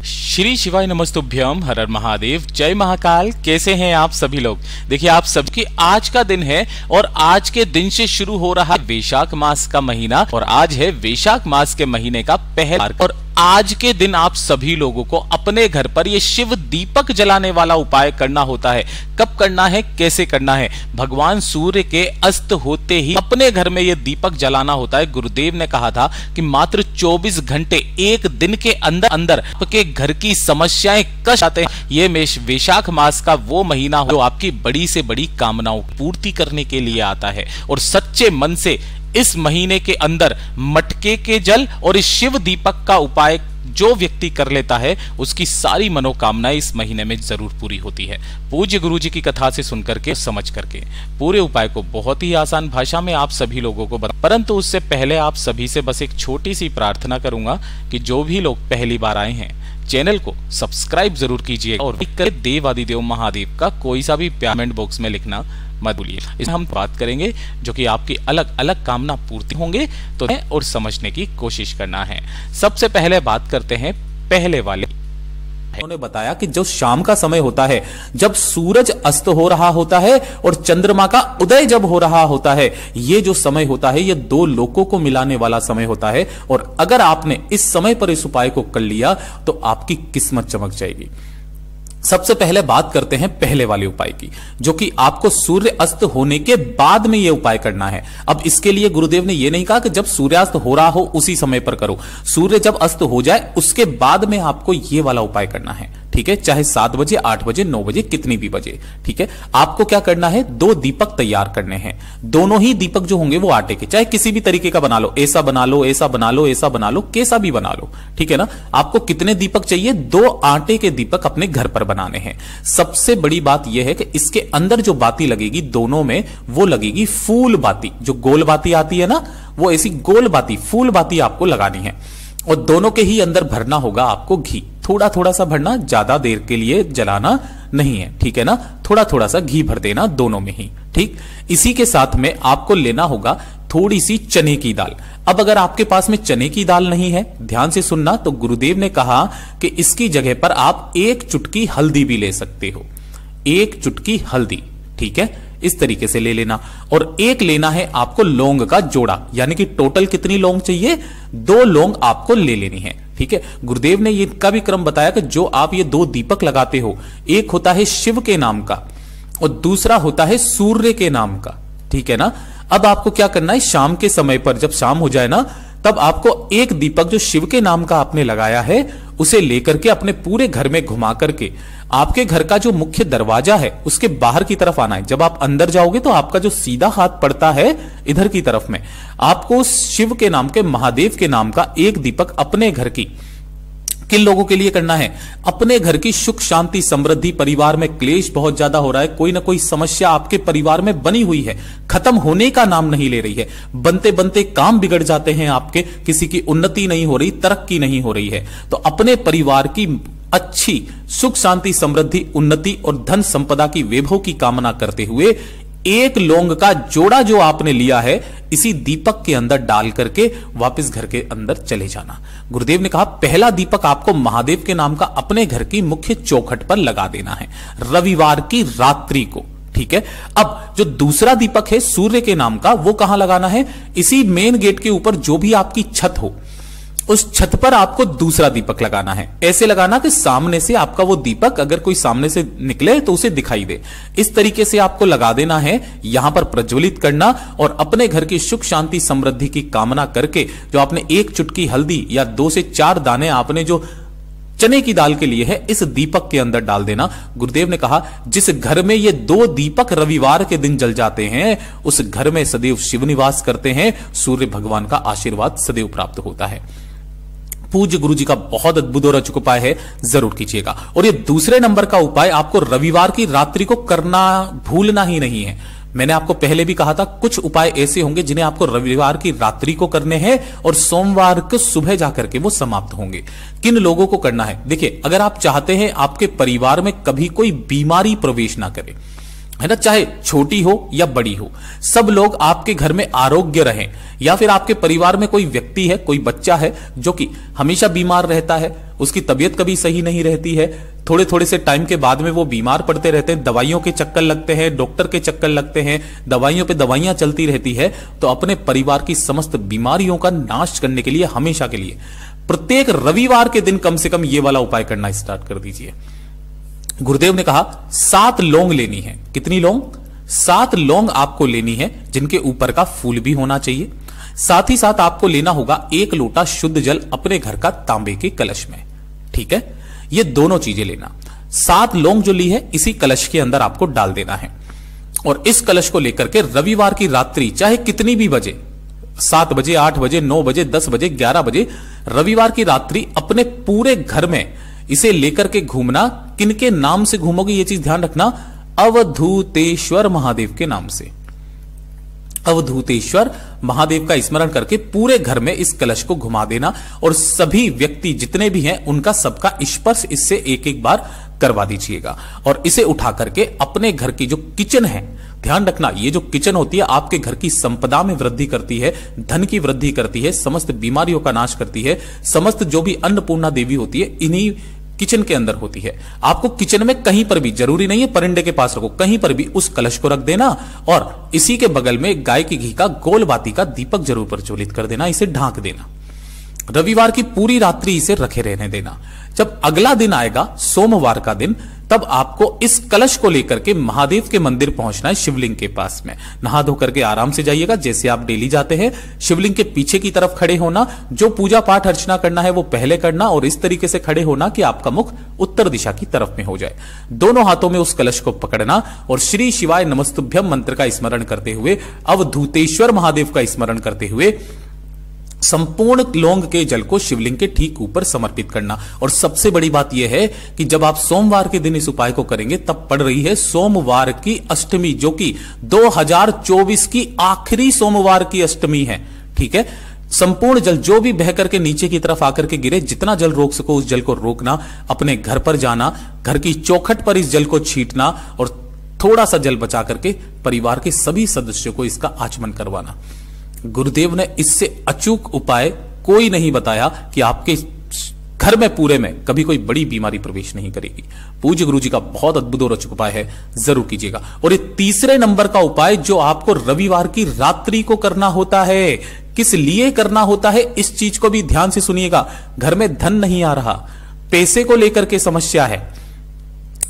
श्री शिवाय नमस्तुभ्यम, हर हर महादेव, जय महाकाल। कैसे हैं आप सभी लोग। देखिए, आप सबकी आज का दिन है और आज के दिन से शुरू हो रहा है वैशाख मास का महीना और आज है वैशाख मास के महीने का पहला। और आज के दिन आप सभी लोगों को अपने घर पर ये शिव दीपक जलाने वाला उपाय करना होता है। कब करना है, कैसे करना है? भगवान सूर्य के अस्त होते ही अपने घर में ये दीपक जलाना होता है। गुरुदेव ने कहा था कि मात्र 24 घंटे, एक दिन के अंदर अंदर आपके घर की समस्याएं कष्ट आते हैं। ये वैशाख मास का वो महीना जो आपकी बड़ी से बड़ी कामनाओं की पूर्ति करने के लिए आता है और सच्चे मन से इस महीने के अंदर मटके के जल और इस शिव दीपक का उपाय जो व्यक्ति कर लेता है उसकी सारी मनोकामनाएं इस महीने में जरूर पूरी होती है। पूज्य गुरु जी की कथा से सुनकर के, समझ करके पूरे उपाय को बहुत ही आसान भाषा में आप सभी लोगों को बता, परंतु उससे पहले आप सभी से बस एक छोटी सी प्रार्थना करूंगा कि जो भी लोग पहली बार आए हैं चैनल को सब्सक्राइब जरूर कीजिए और देव आदिदेव महादेव का कोई सा भी कमेंट बॉक्स में लिखना मत भूलिए। इसमें हम बात करेंगे जो कि आपकी अलग अलग कामना पूर्ति होंगे तो और समझने की कोशिश करना है। सबसे पहले बात करते हैं पहले वाले। उन्होंने बताया कि जो शाम का समय होता है, जब सूरज अस्त हो रहा होता है और चंद्रमा का उदय जब हो रहा होता है, ये जो समय होता है ये दो लोकों को मिलाने वाला समय होता है। और अगर आपने इस समय पर इस उपाय को कर लिया तो आपकी किस्मत चमक जाएगी। सबसे पहले बात करते हैं पहले वाले उपाय की, जो कि आपको सूर्य अस्त होने के बाद में यह उपाय करना है। अब इसके लिए गुरुदेव ने यह नहीं कहा कि जब सूर्यास्त हो रहा हो उसी समय पर करो। सूर्य जब अस्त हो जाए उसके बाद में आपको यह वाला उपाय करना है, ठीक है। चाहे 7 बजे, 8 बजे, 9 बजे, कितनी भी बजे, ठीक है। आपको क्या करना है, 2 दीपक तैयार करने हैं। दोनों ही दीपक जो होंगे वो आटे के, चाहे किसी भी तरीके का बना लो, ऐसा बना लो, ऐसा बना लो, ऐसा बना लो, कैसा भी बना लो, ठीक है ना। आपको कितने दीपक चाहिए? 2 आटे के दीपक अपने घर पर बनाने हैं। सबसे बड़ी बात यह है कि इसके अंदर जो बाती लगेगी दोनों में, वो लगेगी फूल बाती। जो गोल बाती आती है ना, वो ऐसी गोल बाती, फूल बाती आपको लगानी है। और दोनों के ही अंदर भरना होगा आपको घी। थोड़ा थोड़ा सा भरना, ज्यादा देर के लिए जलाना नहीं है, ठीक है ना। थोड़ा थोड़ा सा घी भर देना दोनों में ही, ठीक। इसी के साथ में आपको लेना होगा थोड़ी सी चने की दाल। अब अगर आपके पास में चने की दाल नहीं है, ध्यान से सुनना, तो गुरुदेव ने कहा कि इसकी जगह पर आप 1 चुटकी हल्दी भी ले सकते हो। 1 चुटकी हल्दी, ठीक है, इस तरीके से ले लेना। और एक लेना है आपको लौंग का जोड़ा, यानी कि टोटल कितनी लौंग चाहिए? 2 लौंग आपको ले लेनी है, ठीक है। गुरुदेव ने ये का भी क्रम बताया कि जो आप ये 2 दीपक लगाते हो, एक होता है शिव के नाम का और दूसरा होता है सूर्य के नाम का, ठीक है ना। अब आपको क्या करना है, शाम के समय पर जब शाम हो जाए ना, तब आपको एक दीपक जो शिव के नाम का आपने लगाया है उसे लेकर के अपने पूरे घर में घुमा करके आपके घर का जो मुख्य दरवाजा है उसके बाहर की तरफ आना है। जब आप अंदर जाओगे तो आपका जो सीधा हाथ पड़ता है इधर की तरफ में, आपको शिव के नाम के, महादेव के नाम का एक दीपक अपने घर की, किन लोगों के लिए करना है? अपने घर की सुख शांति समृद्धि, परिवार में क्लेश बहुत ज्यादा हो रहा है, कोई ना कोई समस्या आपके परिवार में बनी हुई है, खत्म होने का नाम नहीं ले रही है, बनते बनते काम बिगड़ जाते हैं आपके, किसी की उन्नति नहीं हो रही, तरक्की नहीं हो रही है। तो अपने परिवार की अच्छी सुख शांति समृद्धि, उन्नति और धन संपदा की वैभव की कामना करते हुए 1 लौंग का जोड़ा जो आपने लिया है इसी दीपक के अंदर डाल करके वापस घर के अंदर चले जाना। गुरुदेव ने कहा पहला दीपक आपको महादेव के नाम का अपने घर की मुख्य चौखट पर लगा देना है रविवार की रात्रि को, ठीक है। अब जो दूसरा दीपक है सूर्य के नाम का, वो कहां लगाना है? इसी मेन गेट के ऊपर जो भी आपकी छत हो उस छत पर आपको दूसरा दीपक लगाना है। ऐसे लगाना कि सामने से आपका वो दीपक, अगर कोई सामने से निकले तो उसे दिखाई दे। इस तरीके से आपको लगा देना है, यहां पर प्रज्वलित करना और अपने घर की सुख शांति समृद्धि की कामना करके जो आपने 1 चुटकी हल्दी या 2 से 4 दाने आपने जो चने की दाल के लिए है इस दीपक के अंदर डाल देना। गुरुदेव ने कहा जिस घर में ये 2 दीपक रविवार के दिन जल जाते हैं उस घर में सदैव शिव निवास करते हैं, सूर्य भगवान का आशीर्वाद सदैव प्राप्त होता है। पूज्य गुरु जी का बहुत अद्भुत और अचूक उपाय है, जरूर कीजिएगा। और ये दूसरे नंबर का उपाय आपको रविवार की रात्रि को करना भूलना ही नहीं है। मैंने आपको पहले भी कहा था कुछ उपाय ऐसे होंगे जिन्हें आपको रविवार की रात्रि को करने हैं और सोमवार को सुबह जाकर के वो समाप्त होंगे। किन लोगों को करना है? देखिए, अगर आप चाहते हैं आपके परिवार में कभी कोई बीमारी प्रवेश ना करे, है ना, चाहे छोटी हो या बड़ी हो, सब लोग आपके घर में आरोग्य रहें। या फिर आपके परिवार में कोई व्यक्ति है, कोई बच्चा है जो कि हमेशा बीमार रहता है, उसकी तबीयत कभी सही नहीं रहती है, थोड़े थोड़े से टाइम के बाद में वो बीमार पड़ते रहते हैं, दवाइयों के चक्कर लगते हैं, डॉक्टर के चक्कर लगते हैं, दवाइयों पे दवाइयां चलती रहती है, तो अपने परिवार की समस्त बीमारियों का नाश करने के लिए, हमेशा के लिए, प्रत्येक रविवार के दिन कम से कम ये वाला उपाय करना स्टार्ट कर दीजिए। गुरुदेव ने कहा 7 लौंग लेनी है। कितनी लौंग? 7 लौंग आपको लेनी है, जिनके ऊपर का फूल भी होना चाहिए। साथ ही साथ आपको लेना होगा 1 लोटा शुद्ध जल अपने घर का तांबे के कलश में। ठीक है, ये दोनों चीजें लेना। 7 लौंग जो ली है इसी कलश के अंदर आपको डाल देना है, और इस कलश को लेकर के रविवार की रात्रि, चाहे कितनी भी बजे, 7 बजे, 8 बजे, 9 बजे, 10 बजे, 11 बजे, रविवार की रात्रि अपने पूरे घर में इसे लेकर के घूमना। किनके नाम से घूमोगे ये चीज ध्यान रखना, अवधूतेश्वर महादेव के नाम से। अवधूतेश्वर महादेव का स्मरण करके पूरे घर में इस कलश को घुमा देना, और सभी व्यक्ति जितने भी हैं उनका सबका स्पर्श इससे एक एक बार करवा दीजिएगा। और इसे उठा करके अपने घर की जो किचन है, ध्यान रखना ये जो किचन होती है आपके घर की संपदा में वृद्धि करती है, धन की वृद्धि करती है, समस्त बीमारियों का नाश करती है। समस्त जो भी अन्नपूर्णा देवी होती है इन्हीं किचन के अंदर होती है। आपको किचन में कहीं पर भी, जरूरी नहीं है परिंदे के पास रखो, कहीं पर भी उस कलश को रख देना, और इसी के बगल में गाय के घी का गोल बाती का दीपक जरूर प्रज्वलित कर देना, इसे ढांक देना। रविवार की पूरी रात्रि इसे रखे रहने देना। जब अगला दिन आएगा सोमवार का दिन, तब आपको इस कलश को लेकर के महादेव के मंदिर पहुंचना है, शिवलिंग के पास में। नहा धो करके आराम से जाइएगा, जैसे आप डेली जाते हैं। शिवलिंग के पीछे की तरफ खड़े होना, जो पूजा पाठ अर्चना करना है वो पहले करना, और इस तरीके से खड़े होना कि आपका मुख उत्तर दिशा की तरफ में हो जाए। दोनों हाथों में उस कलश को पकड़ना, और श्री शिवाय नमस्तुभ्यम मंत्र का स्मरण करते हुए, अवधूतेश्वर महादेव का स्मरण करते हुए संपूर्ण लौंग के जल को शिवलिंग के ठीक ऊपर समर्पित करना। और सबसे बड़ी बात यह है कि जब आप सोमवार के दिन इस उपाय को करेंगे, तब पड़ रही है सोमवार की अष्टमी, जो कि 2024 की आखिरी सोमवार की अष्टमी है। ठीक है, संपूर्ण जल जो भी बह करके नीचे की तरफ आकर के गिरे, जितना जल रोक सको उस जल को रोकना, अपने घर पर जाना, घर की चौखट पर इस जल को छींटना, और थोड़ा सा जल बचा करके परिवार के सभी सदस्यों को इसका आचमन करवाना। गुरुदेव ने इससे अचूक उपाय कोई नहीं बताया कि आपके घर में पूरे में कभी कोई बड़ी बीमारी प्रवेश नहीं करेगी। पूज्य गुरु जी का बहुत अद्भुत और अचूक उपाय है, जरूर कीजिएगा। और ये तीसरे नंबर का उपाय जो आपको रविवार की रात्रि को करना होता है, किस लिए करना होता है इस चीज को भी ध्यान से सुनिएगा। घर में धन नहीं आ रहा, पैसे को लेकर के समस्या है,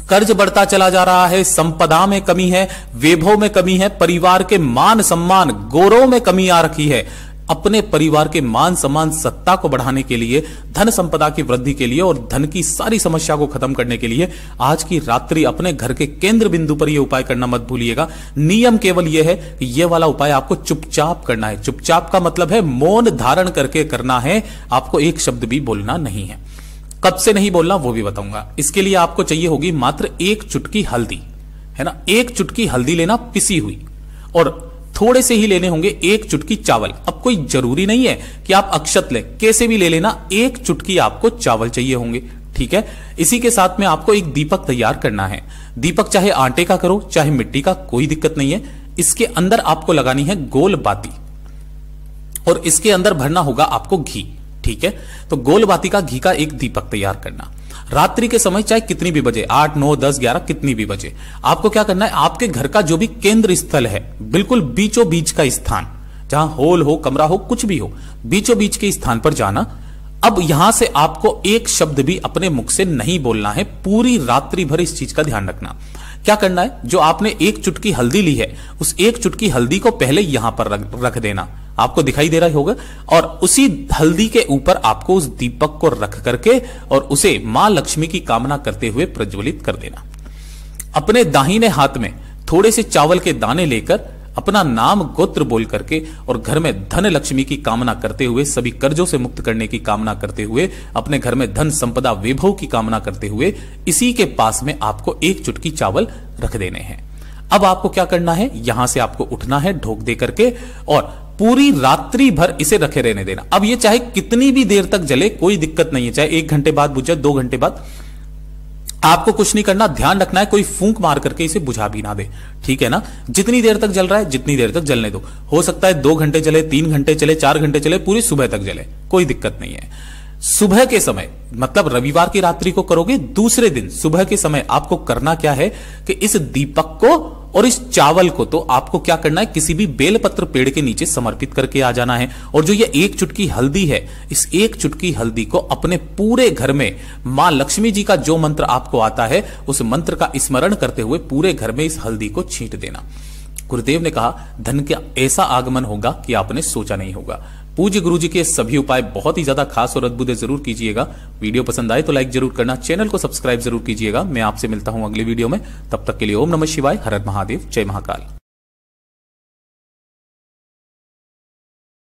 कर्ज बढ़ता चला जा रहा है, संपदा में कमी है, वैभव में कमी है, परिवार के मान सम्मान गौरव में कमी आ रखी है। अपने परिवार के मान सम्मान सत्ता को बढ़ाने के लिए, धन संपदा की वृद्धि के लिए और धन की सारी समस्या को खत्म करने के लिए आज की रात्रि अपने घर के केंद्र बिंदु पर यह उपाय करना मत भूलिएगा। नियम केवल यह है कि यह वाला उपाय आपको चुपचाप करना है। चुपचाप का मतलब है मौन धारण करके करना है, आपको एक शब्द भी बोलना नहीं है। कब से नहीं बोलना वो भी बताऊंगा। इसके लिए आपको चाहिए होगी मात्र 1 चुटकी हल्दी, है ना, 1 चुटकी हल्दी लेना पिसी हुई, और थोड़े से ही लेने होंगे 1 चुटकी चावल। अब कोई जरूरी नहीं है कि आप अक्षत लें, कैसे भी ले लेना, 1 चुटकी आपको चावल चाहिए होंगे। ठीक है, इसी के साथ में आपको एक दीपक तैयार करना है। दीपक चाहे आटे का करो चाहे मिट्टी का, कोई दिक्कत नहीं है। इसके अंदर आपको लगानी है गोल बाती, और इसके अंदर भरना होगा आपको घी। ठीक है, तो गोल बाती का घी का एक दीपक तैयार करना। रात्रि के समय चाहे कितनी भी बजे, 8, 9, 10, 11 कितनी भी बजे, आपको क्या करना है, आपके घर का जो भी केंद्र स्थल है, बिल्कुल बीचों बीच का स्थान, जहां हॉल हो, कमरा हो, कुछ भी हो, बीचों बीच के स्थान पर जाना। अब यहां से आपको एक शब्द भी अपने मुख से नहीं बोलना है। पूरी रात्रि भर इस चीज का ध्यान रखना। क्या करना है, जो आपने 1 चुटकी हल्दी ली है, उस 1 चुटकी हल्दी को पहले यहां पर रख देना, आपको दिखाई दे रहा होगा, और उसी हल्दी के ऊपर आपको उस दीपक को रख करके और उसे मां लक्ष्मी की कामना करते हुए प्रज्वलित कर देना। अपने दाहिने हाथ में थोड़े से चावल के दाने लेकर अपना नाम गोत्र बोल करके और घर में धन लक्ष्मी की कामना करते हुए, सभी कर्जों से मुक्त करने की कामना करते हुए, अपने घर में धन संपदा वैभव की कामना करते हुए, इसी के पास में आपको 1 चुटकी चावल रख देने हैं। अब आपको क्या करना है, यहां से आपको उठना है ढोक दे करके, और पूरी रात्रि भर इसे रखे रहने देना। अब ये चाहे कितनी भी देर तक जले, कोई दिक्कत नहीं है, चाहे 1 घंटे बाद बुझ जाए, 2 घंटे बाद, आपको कुछ नहीं करना, ध्यान रखना है कोई फूंक मार करके इसे बुझा भी ना दे, ठीक है ना। जितनी देर तक जल रहा है जितनी देर तक जलने दो, हो सकता है 2 घंटे चले, 3 घंटे चले, 4 घंटे चले, पूरी सुबह तक जले, कोई दिक्कत नहीं है। सुबह के समय मतलब रविवार की रात्रि को करोगे, दूसरे दिन सुबह के समय आपको करना क्या है कि इस दीपक को और इस चावल को तो आपको क्या करना है, किसी भी बेलपत्र पेड़ के नीचे समर्पित करके आ जाना है। और जो ये 1 चुटकी हल्दी है, इस 1 चुटकी हल्दी को अपने पूरे घर में मां लक्ष्मी जी का जो मंत्र आपको आता है उस मंत्र का स्मरण करते हुए पूरे घर में इस हल्दी को छींट देना। गुरुदेव ने कहा धन का ऐसा आगमन होगा कि आपने सोचा नहीं होगा। पूज्य गुरु जी के सभी उपाय बहुत ही ज्यादा खास और अद्भुत है, जरूर कीजिएगा। वीडियो पसंद आए तो लाइक जरूर करना, चैनल को सब्सक्राइब जरूर कीजिएगा। मैं आपसे मिलता हूं अगले वीडियो में, तब तक के लिए ओम नमः शिवाय, हर हर महादेव, जय महाकाल।